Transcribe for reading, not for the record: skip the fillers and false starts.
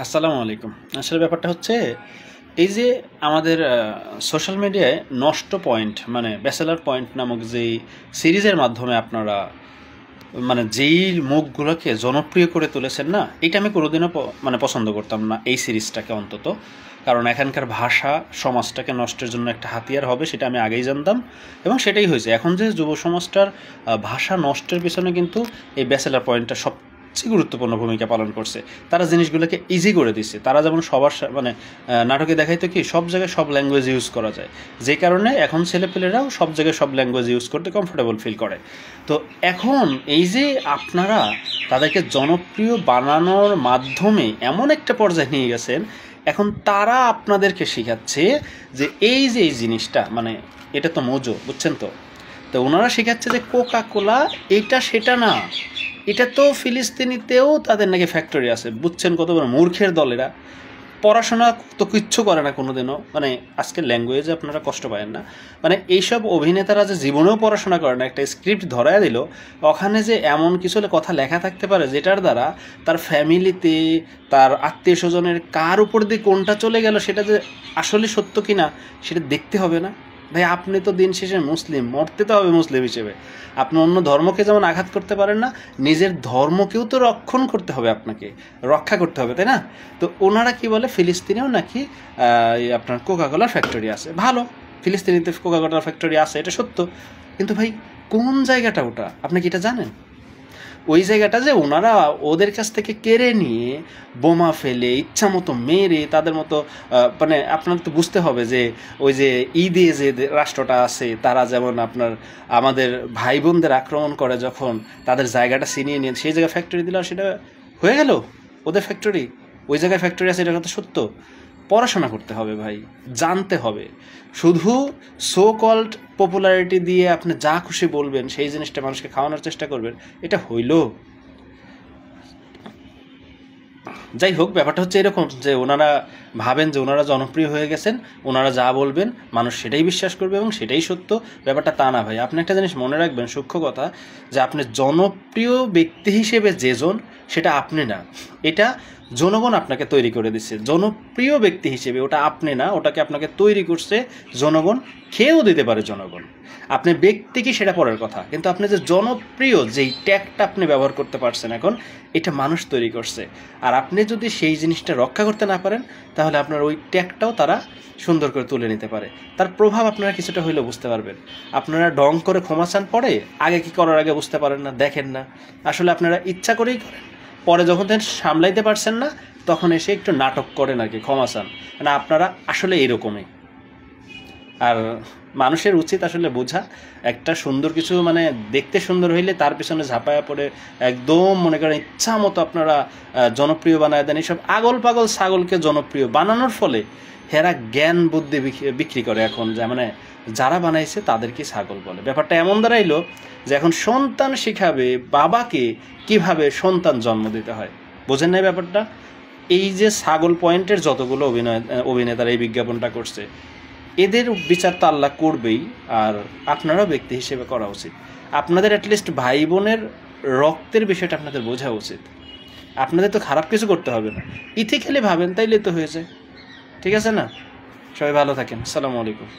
আসসালামু আলাইকুম। আসলে ব্যাপারটা হচ্ছে এই যে আমাদের সোশ্যাল মিডিয়ায় নষ্ট পয়েন্ট মানে ব্যাচেলার পয়েন্ট নামক যেই সিরিজের মাধ্যমে আপনারা মানে যেই মুখগুলোকে জনপ্রিয় করে তুলেছেন না, এটা আমি কোনোদিনও মানে পছন্দ করতাম না এই সিরিজটাকে অন্তত। কারণ এখানকার ভাষা সমাজটাকে নষ্টের জন্য একটা হাতিয়ার হবে সেটা আমি আগেই জানতাম, এবং সেটাই হয়েছে। এখন যে যুব সমাজটার ভাষা নষ্টের পিছনে কিন্তু এই ব্যাচেলার পয়েন্টটা সবচেয়ে গুরুত্বপূর্ণ ভূমিকা পালন করছে। তারা জিনিসগুলোকে ইজি করে দিচ্ছে। তারা যেমন সবার মানে নাটকে দেখাইতো কি সব জায়গায় সব ল্যাঙ্গুয়েজ ইউজ করা যায়, যে কারণে এখন ছেলেপেলেরাও সব জায়গায় সব ল্যাঙ্গুয়েজ ইউজ করতে কমফোর্টেবল ফিল করে। তো এখন এই যে আপনারা তাদেরকে জনপ্রিয় বানানোর মাধ্যমে এমন একটা পর্যায়ে নিয়ে গেছেন, এখন তারা আপনাদেরকে শেখাচ্ছে যে এই যে এই জিনিসটা মানে এটা তো মজো, বুঝছেন তো? তো ওনারা শেখাচ্ছে যে কোকা কোলা এটা সেটা না, এটা তো ফিলিস্তিনিতেও তাদের নাকি ফ্যাক্টরি আছে। বুঝছেন কত বড় মূর্খের দল এরা। পড়াশোনা তো কিচ্ছু করে না কোনোদিনও, মানে আজকের ল্যাঙ্গুয়েজে আপনারা কষ্ট পাবেন না। মানে এইসব অভিনেতারা যে জীবনেও পড়াশোনা করে না, একটা স্ক্রিপ্ট ধরায় দিল, ওখানে যে এমন কিছু কথা লেখা থাকতে পারে যেটার দ্বারা তার ফ্যামিলিতে তার আত্মীয় স্বজনের কার উপর দিয়ে কোনটা চলে গেল সেটা যে আসলে সত্য কিনা সেটা দেখতে হবে না ভাই? আপনি তো দিন শেষে মুসলিম, মরতে তো হবে মুসলিম হিসেবে। আপনি অন্য ধর্মকে যেমন আঘাত করতে পারেন না, নিজের ধর্মকেও তো রক্ষণ করতে হবে, আপনাকে রক্ষা করতে হবে, তাই না? তো ওনারা কি বলে ফিলিস্তিনেও নাকি আপনার কোকাকোলার ফ্যাক্টরি আছে। ভালো, ফিলিস্তিনিতে কোকাকোলার ফ্যাক্টরি আছে, এটা সত্য। কিন্তু ভাই কোন জায়গাটা ওটা আপনি কি এটা জানেন? ওই জায়গাটা যে ওনারা ওদের কাছ থেকে কেড়ে নিয়ে বোমা ফেলে ইচ্ছা মতো মেরে তাদের মতো মানে আপনার তো বুঝতে হবে যে ওই যে ঈদে যে রাষ্ট্রটা আছে তারা যেমন আপনার আমাদের ভাই বোনদের আক্রমণ করে, যখন তাদের জায়গাটা ছিনিয়ে নিয়ে সেই জায়গায় ফ্যাক্টরি দিল, সেটা হয়ে গেল ওদের ফ্যাক্টরি। ওই জায়গায় ফ্যাক্টরি আছে, এটা কথা সত্য। পড়াশোনা করতে হবে ভাই, জানতে হবে। শুধু সো কল্ড পপুলারিটি দিয়ে আপনি যা খুশি বলবেন, সেই জিনিসটা মানুষকে খাওয়ানোর চেষ্টা করবেন, এটা হইল? যাই হোক, ব্যাপারটা হচ্ছে এরকম যে ওনারা ভাবেন যে ওনারা জনপ্রিয় হয়ে গেছেন, ওনারা যা বলবেন মানুষ সেটাই বিশ্বাস করবে এবং সেটাই সত্য। ব্যাপারটা তা না ভাই। আপনি একটা জিনিস মনে রাখবেন, সূক্ষ্ম কথা, যে আপনি জনপ্রিয় ব্যক্তি হিসেবে যেজন সেটা আপনি না, এটা জনগণ আপনাকে তৈরি করে দিচ্ছে। জনপ্রিয় ব্যক্তি হিসেবে ওটা আপনি না, ওটাকে আপনাকে তৈরি করছে জনগণ, খেয়েও দিতে পারে জনগণ। আপনি ব্যক্তি কি সেটা পরের কথা, কিন্তু আপনি যে জনপ্রিয় যেই ট্যাগটা আপনি ব্যবহার করতে পারছেন এখন, এটা মানুষ তৈরি করছে। আর আপনি যদি সেই জিনিসটা রক্ষা করতে না পারেন, তাহলে আপনার ওই ট্যাগটাও তারা সুন্দর করে তুলে নিতে পারে। তার প্রভাব আপনারা কিছুটা হইলেও বুঝতে পারবেন। আপনারা ডং করে ক্ষমা চান পরে, আগে কি করার আগে বুঝতে পারেন না, দেখেন না। আসলে আপনারা ইচ্ছা করেই করেন, পরে যখন সামলাইতে পারছেন না তখন এসে একটু নাটক করেন আর কি, ক্ষমা চান। মানে আপনারা আসলে এরকমই। আর মানুষের উচিত আসলে বোঝা, একটা সুন্দর কিছু মানে দেখতে সুন্দর হইলে তার পিছনে ঝাঁপায়া পড়ে একদম মনে করেন ইচ্ছা মতো আপনারা জনপ্রিয় বানায় দেন। এইসব আগল পাগল ছাগলকে জনপ্রিয় বানানোর ফলে হেরা জ্ঞান বুদ্ধি বিক্রি করে এখন, যে মানে যারা বানাইছে তাদেরকে ছাগল বলে। ব্যাপারটা এমন দাঁড়াইলো যে এখন সন্তান শিখাবে বাবাকে কিভাবে সন্তান জন্ম দিতে হয়। বোঝেন নাই ব্যাপারটা? এই যে ছাগল পয়েন্টের যতগুলো অভিনেতারা এই বিজ্ঞাপনটা করছে, এদের বিচার তো আল্লাহ করবেই, আর আপনারাও ব্যক্তি হিসেবে করা উচিত। আপনাদের অ্যাটলিস্ট ভাই বোনের রক্তের বিষয়টা আপনাদের বোঝা উচিত। আপনাদের তো খারাপ কিছু করতে হবে না, ইথিক্যালি ভাবেন, তাইলে তো হয়েছে। ঠিক আছে না? সবাই ভালো থাকেন। আসসালামু আলাইকুম।